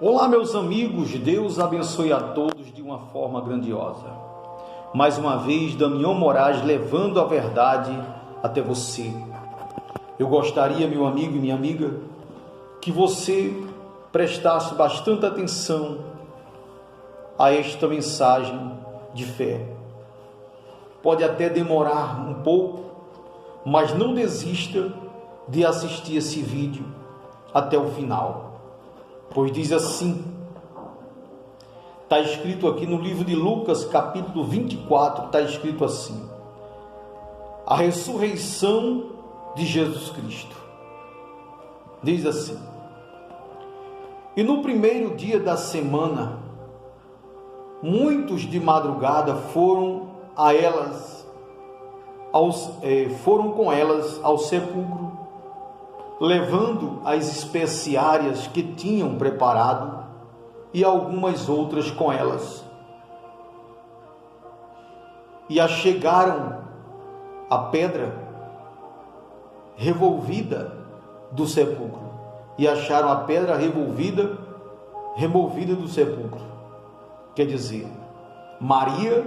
Olá, meus amigos, Deus abençoe a todos de uma forma grandiosa. Mais uma vez, Damião Moraes levando a verdade até você. Eu gostaria, meu amigo e minha amiga, que você prestasse bastante atenção a esta mensagem de fé. Pode até demorar um pouco, mas não desista de assistir esse vídeo até o final. Pois diz assim, está escrito aqui no livro de Lucas, capítulo 24, está escrito assim: a ressurreição de Jesus Cristo. Diz assim: e no primeiro dia da semana, muitos de madrugada foram com elas ao sepulcro, levando as especiárias que tinham preparado e algumas outras com elas. E achegaram a pedra revolvida do sepulcro. E acharam a pedra removida do sepulcro. Quer dizer, Maria,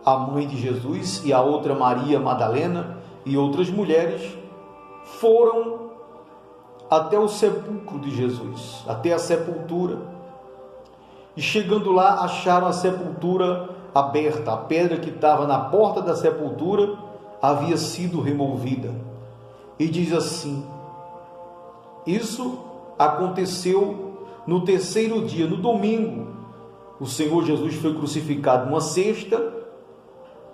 a mãe de Jesus, e a outra Maria Madalena e outras mulheres foram até o sepulcro de Jesus, até a sepultura. E chegando lá, acharam a sepultura aberta. A pedra que estava na porta da sepultura havia sido removida. E diz assim: isso aconteceu no terceiro dia, no domingo. O Senhor Jesus foi crucificado numa sexta.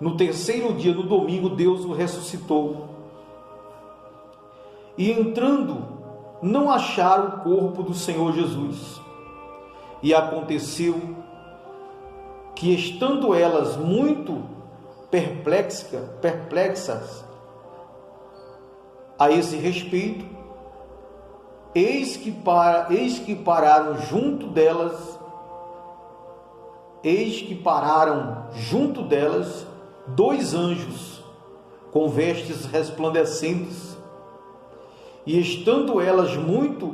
No terceiro dia, no domingo, Deus o ressuscitou. E entrando, não acharam o corpo do Senhor Jesus. E aconteceu que, estando elas muito perplexas a esse respeito, eis que pararam junto delas dois anjos com vestes resplandecentes. E estando elas muito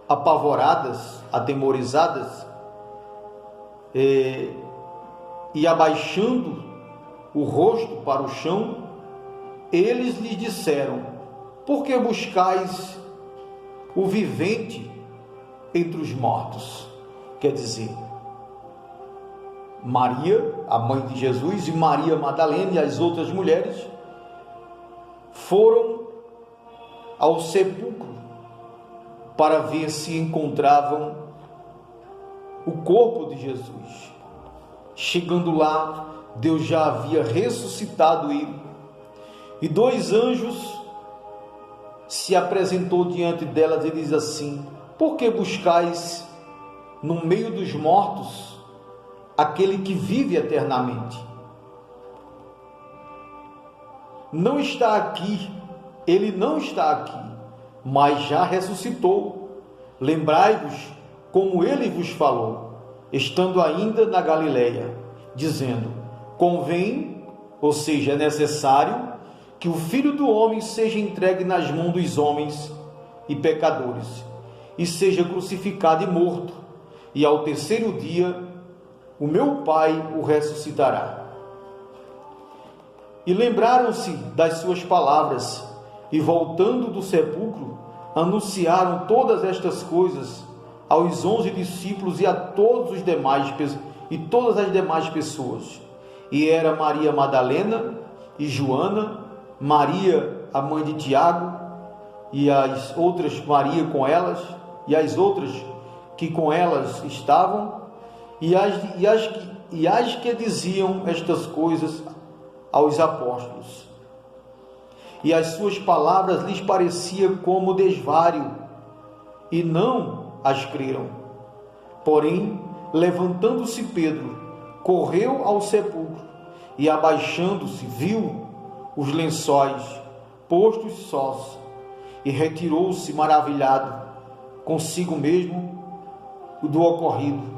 apavoradas, atemorizadas, e abaixando o rosto para o chão, eles lhes disseram: por que buscais o vivente entre os mortos? Quer dizer, Maria, a mãe de Jesus, e Maria Madalena e as outras mulheres foram ao sepulcro para ver se encontravam o corpo de Jesus. Chegando lá, Deus já havia ressuscitado ele. E dois anjos se apresentou diante delas e diz assim: por que buscais no meio dos mortos aquele que vive eternamente? Não está aqui, ele não está aqui, mas já ressuscitou. Lembrai-vos como ele vos falou, estando ainda na Galileia, dizendo: convém, ou seja, é necessário, que o Filho do Homem seja entregue nas mãos dos homens e pecadores, e seja crucificado e morto, e ao terceiro dia o meu Pai o ressuscitará. E lembraram-se das suas palavras, e voltando do sepulcro, anunciaram todas estas coisas aos 11 discípulos e a todas as demais pessoas. E era Maria Madalena e Joana, Maria, a mãe de Tiago, e as outras Maria com elas, e as outras que com elas estavam, e as que diziam estas coisas aos apóstolos. E as suas palavras lhes pareciam como desvario, e não as creram. Porém, levantando-se Pedro, correu ao sepulcro, e abaixando-se, viu os lençóis postos sós, e retirou-se maravilhado consigo mesmo do ocorrido.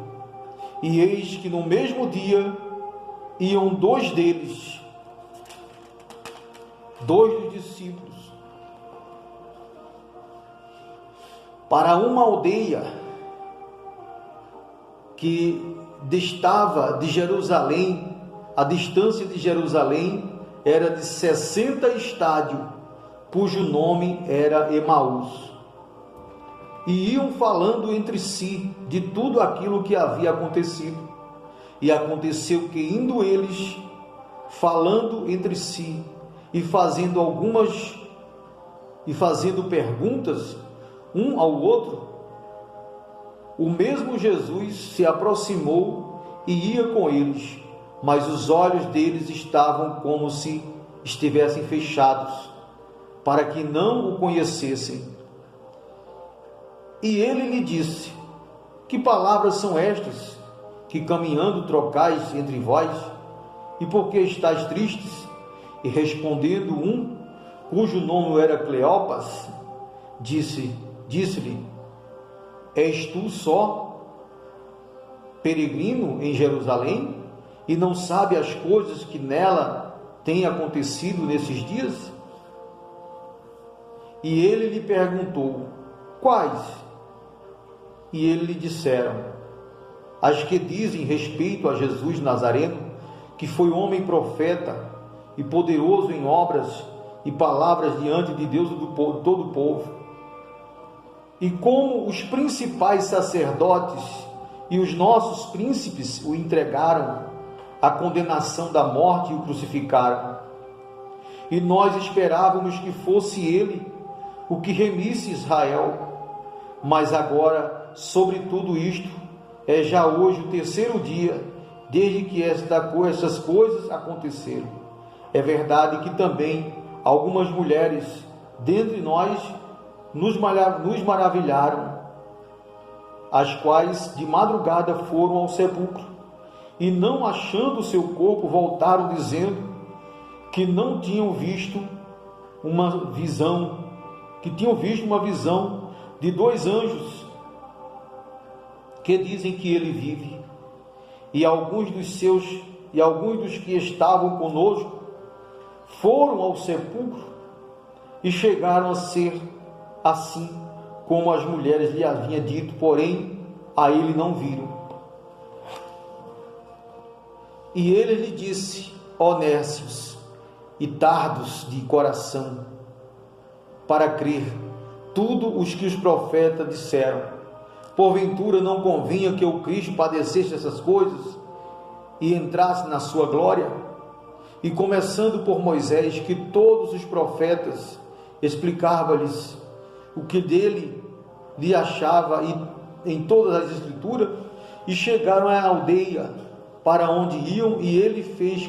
E eis que no mesmo dia iam dois dos discípulos, para uma aldeia que distava de Jerusalém, a distância de Jerusalém era de 60 estádios, cujo nome era Emaús. E iam falando entre si de tudo aquilo que havia acontecido. E aconteceu que, indo eles falando entre si e fazendo perguntas um ao outro, o mesmo Jesus se aproximou e ia com eles, mas os olhos deles estavam como se estivessem fechados, para que não o conhecessem. E ele lhe disse: que palavras são estas que caminhando trocais entre vós? E por que estáis tristes? E respondendo um, cujo nome era Cleopas, disse-lhe: és tu só peregrino em Jerusalém e não sabe as coisas que nela têm acontecido nesses dias? E ele lhe perguntou: quais? E ele lhe disseram: as que dizem respeito a Jesus Nazareno, que foi homem profeta e poderoso em obras e palavras diante de Deus e de todo o povo. E como os principais sacerdotes e os nossos príncipes o entregaram à condenação da morte e o crucificaram. E nós esperávamos que fosse ele o que remisse Israel. Mas agora, sobre tudo isto, é já hoje o terceiro dia desde que essas coisas aconteceram. É verdade que também algumas mulheres dentre nós nos maravilharam, as quais de madrugada foram ao sepulcro e, não achando o seu corpo, voltaram dizendo que não tinham visto uma visão, de 2 anjos que dizem que ele vive. E alguns dos que estavam conosco foram ao sepulcro e chegaram a ser assim como as mulheres lhe haviam dito, porém a ele não viram. E ele lhe disse: ó nércios e tardos de coração, para crer tudo os que os profetas disseram, porventura não convinha que o Cristo padecesse essas coisas e entrasse na sua glória? E começando por Moisés, que todos os profetas explicavam-lhes o que dele lhe achava em todas as escrituras, e chegaram à aldeia para onde iam, e ele fez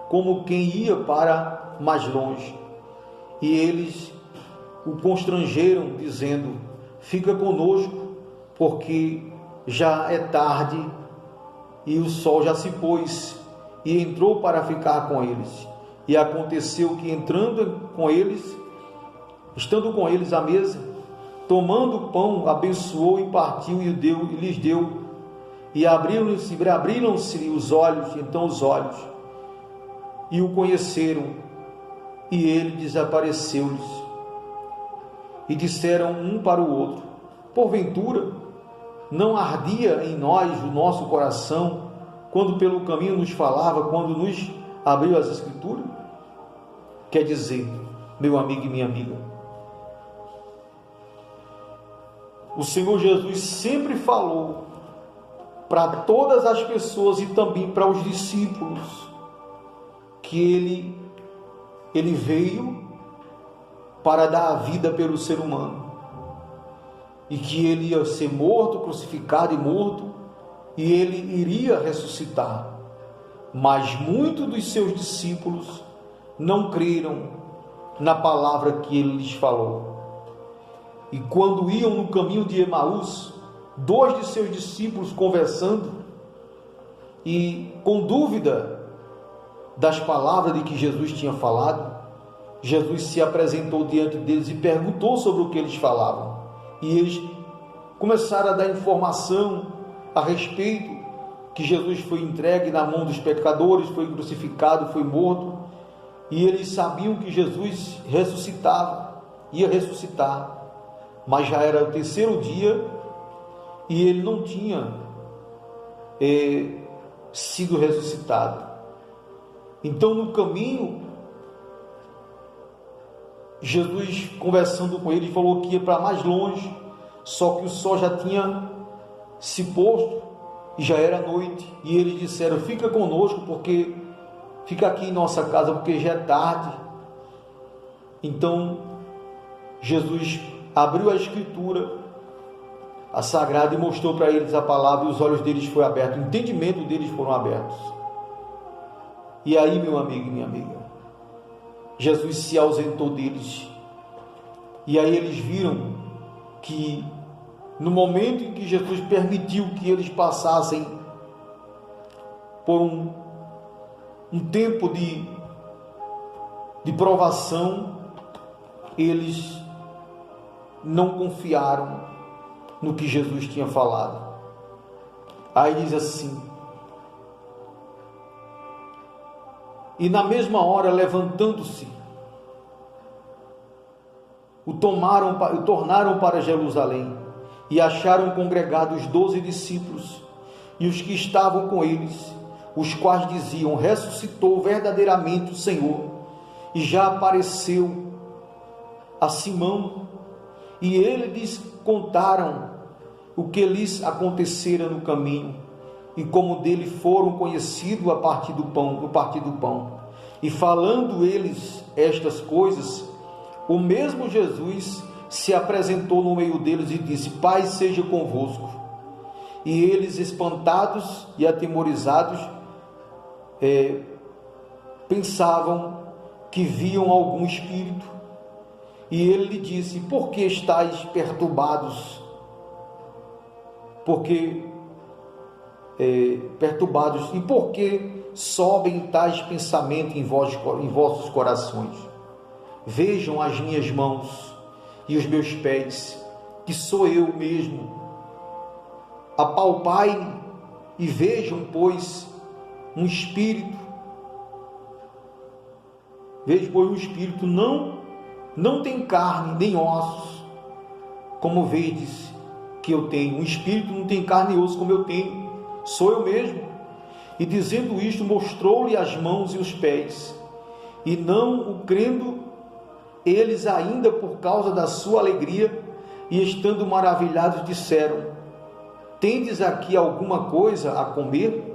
como quem ia para mais longe. E eles o constrangeram, dizendo: fica conosco, porque já é tarde e o sol já se pôs. E entrou para ficar com eles. E aconteceu que, estando com eles à mesa, tomando o pão, abençoou e partiu e lhes deu. E abriram-se os olhos, e o conheceram, e ele desapareceu-lhes. E disseram um para o outro: porventura não ardia em nós o nosso coração quando pelo caminho nos falava, quando nos abriu as Escrituras? Quer dizer, meu amigo e minha amiga, o Senhor Jesus sempre falou para todas as pessoas e também para os discípulos que ele veio para dar a vida pelo ser humano, e que ele ia ser morto, crucificado e morto, e ele iria ressuscitar. Mas muitos dos seus discípulos não creram na palavra que ele lhes falou. E quando iam no caminho de Emaús, 2 de seus discípulos conversando e com dúvida das palavras de que Jesus tinha falado, Jesus se apresentou diante deles e perguntou sobre o que eles falavam. E eles começaram a dar informação a respeito que Jesus foi entregue na mão dos pecadores, foi crucificado, foi morto, e eles sabiam que Jesus ia ressuscitar, mas já era o terceiro dia e ele não tinha sido ressuscitado. Então, no caminho, Jesus, conversando com ele, falou que ia para mais longe, só que o sol já tinha se posto e já era noite. E eles disseram: fica conosco, porque fica aqui em nossa casa, porque já é tarde. Então, Jesus abriu a Escritura, a Sagrada, e mostrou para eles a palavra, e os olhos deles foram abertos, o entendimento deles foram abertos. E aí, meu amigo e minha amiga, Jesus se ausentou deles. E aí eles viram que no momento em que Jesus permitiu que eles passassem por um tempo de provação, eles não confiaram no que Jesus tinha falado. Aí diz assim: e na mesma hora, levantando-se, o tornaram para Jerusalém, e acharam congregados 12 discípulos e os que estavam com eles, os quais diziam: ressuscitou verdadeiramente o Senhor, e já apareceu a Simão. E eles lhes contaram o que lhes acontecera no caminho, e como dele foram conhecidos no partir do pão. E falando eles estas coisas, o mesmo Jesus se apresentou no meio deles e disse: paz seja convosco. E eles, espantados e atemorizados, pensavam que viam algum espírito. E ele lhe disse: por que estáis perturbados? E por que sobem tais pensamentos em vossos corações? Vejam as minhas mãos e os meus pés, que sou eu mesmo. Apalpai e vejam, pois, um espírito. Vejam, pois, um espírito não tem carne nem ossos, como vedes que eu tenho. Um espírito não tem carne e osso como eu tenho, sou eu mesmo. E dizendo isto, mostrou-lhe as mãos e os pés. E não o crendo eles ainda por causa da sua alegria, e estando maravilhados, disseram: tendes aqui alguma coisa a comer?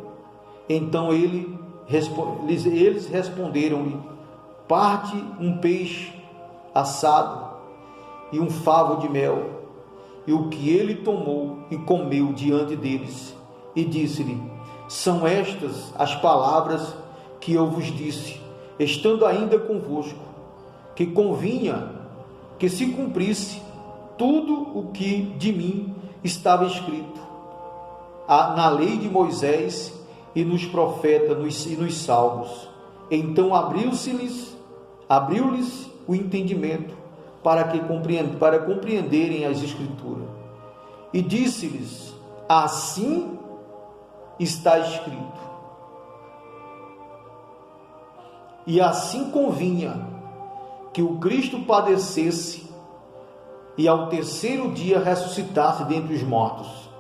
Então eles responderam-lhe: parte um peixe assado e um favo de mel. E o que ele tomou e comeu diante deles, e disse-lhe: são estas as palavras que eu vos disse, estando ainda convosco, que convinha que se cumprisse tudo o que de mim estava escrito na lei de Moisés e nos profetas e nos salmos. Então abriu-lhes o entendimento para compreenderem as Escrituras. E disse-lhes: assim está escrito. E assim convinha que o Cristo padecesse e ao terceiro dia ressuscitasse dentre os mortos,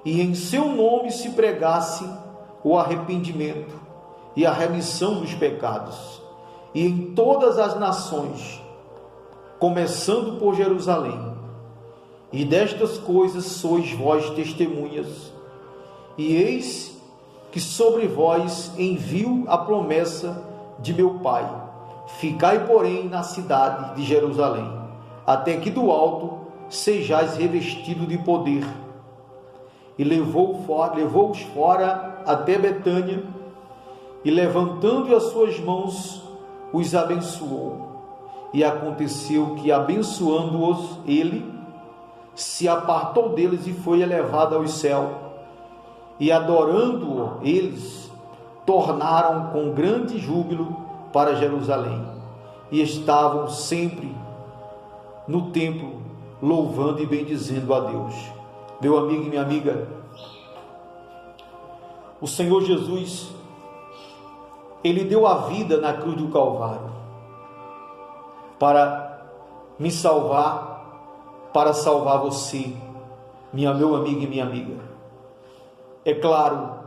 e em seu nome se pregasse o arrependimento e a remissão dos pecados, e em todas as nações, começando por Jerusalém. E destas coisas sois vós testemunhas. E eis que sobre vós envio a promessa de meu Pai. Ficai, porém, na cidade de Jerusalém, até que do alto sejais revestido de poder. E levou-os fora até Betânia, e levantando as suas mãos, os abençoou. E aconteceu que, abençoando-os ele, se apartou deles e foi elevado ao céu. E adorando-o eles, tornaram com grande júbilo para Jerusalém, e estavam sempre no templo, louvando e bendizendo a Deus. Meu amigo e minha amiga, o Senhor Jesus, Ele deu a vida na cruz do Calvário, para me salvar, para salvar você, meu amigo e minha amiga. é claro,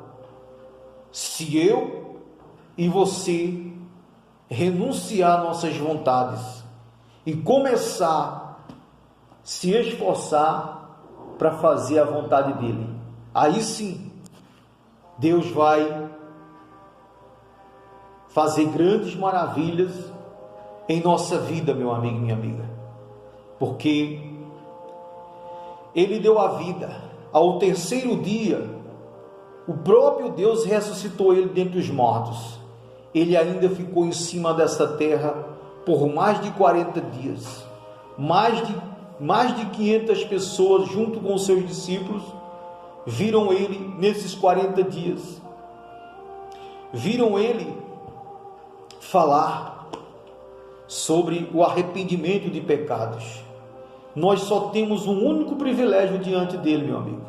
se eu e você renunciar nossas vontades e começar a se esforçar para fazer a vontade dele, aí sim Deus vai fazer grandes maravilhas em nossa vida, meu amigo e minha amiga, porque Ele deu a vida. Ao terceiro dia, o próprio Deus ressuscitou Ele dentre os mortos. Ele ainda ficou em cima dessa terra por mais de 40 dias. Mais de 500 pessoas, junto com os seus discípulos, viram Ele nesses 40 dias. Viram Ele falar sobre o arrependimento de pecados. Nós só temos um único privilégio diante dele, meu amigo,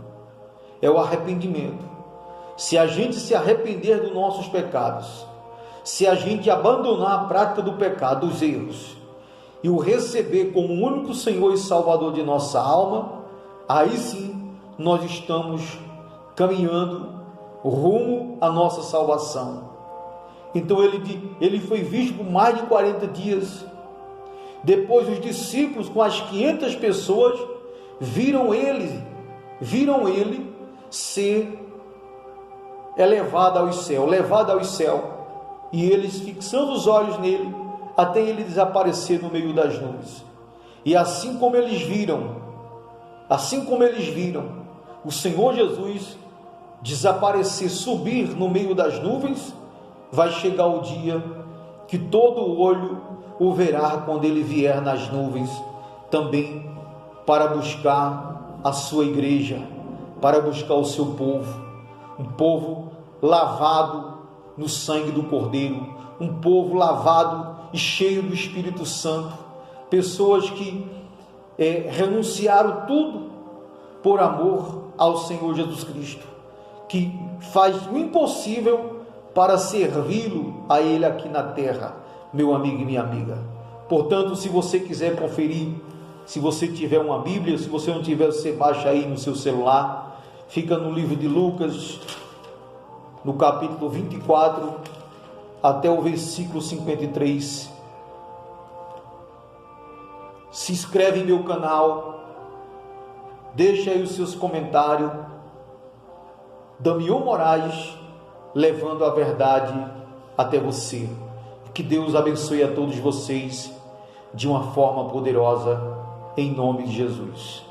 é o arrependimento. Se a gente se arrepender dos nossos pecados, se a gente abandonar a prática do pecado, dos erros, e o receber como o único Senhor e Salvador de nossa alma, aí sim nós estamos caminhando rumo à nossa salvação. Então ele foi visto por mais de 40 dias. Depois os discípulos, com as 500 pessoas, viram ele ser levado ao céu, e eles fixando os olhos nele, até ele desaparecer no meio das nuvens. E assim como eles viram o Senhor Jesus desaparecer, subir no meio das nuvens, vai chegar o dia que todo olho o verá quando ele vier nas nuvens, também para buscar a sua igreja, para buscar o seu povo, um povo lavado no sangue do Cordeiro, um povo lavado e cheio do Espírito Santo, pessoas que renunciaram tudo por amor ao Senhor Jesus Cristo, que faz o impossível para servi-lo a Ele aqui na terra, meu amigo e minha amiga. Portanto, se você quiser conferir, se você tiver uma Bíblia, se você não tiver, você baixa aí no seu celular, fica no livro de Lucas, no capítulo 24, até o versículo 53. Se inscreve em meu canal, deixa aí os seus comentários. Damião Moraes, levando a verdade até você. Que Deus abençoe a todos vocês de uma forma poderosa, em nome de Jesus.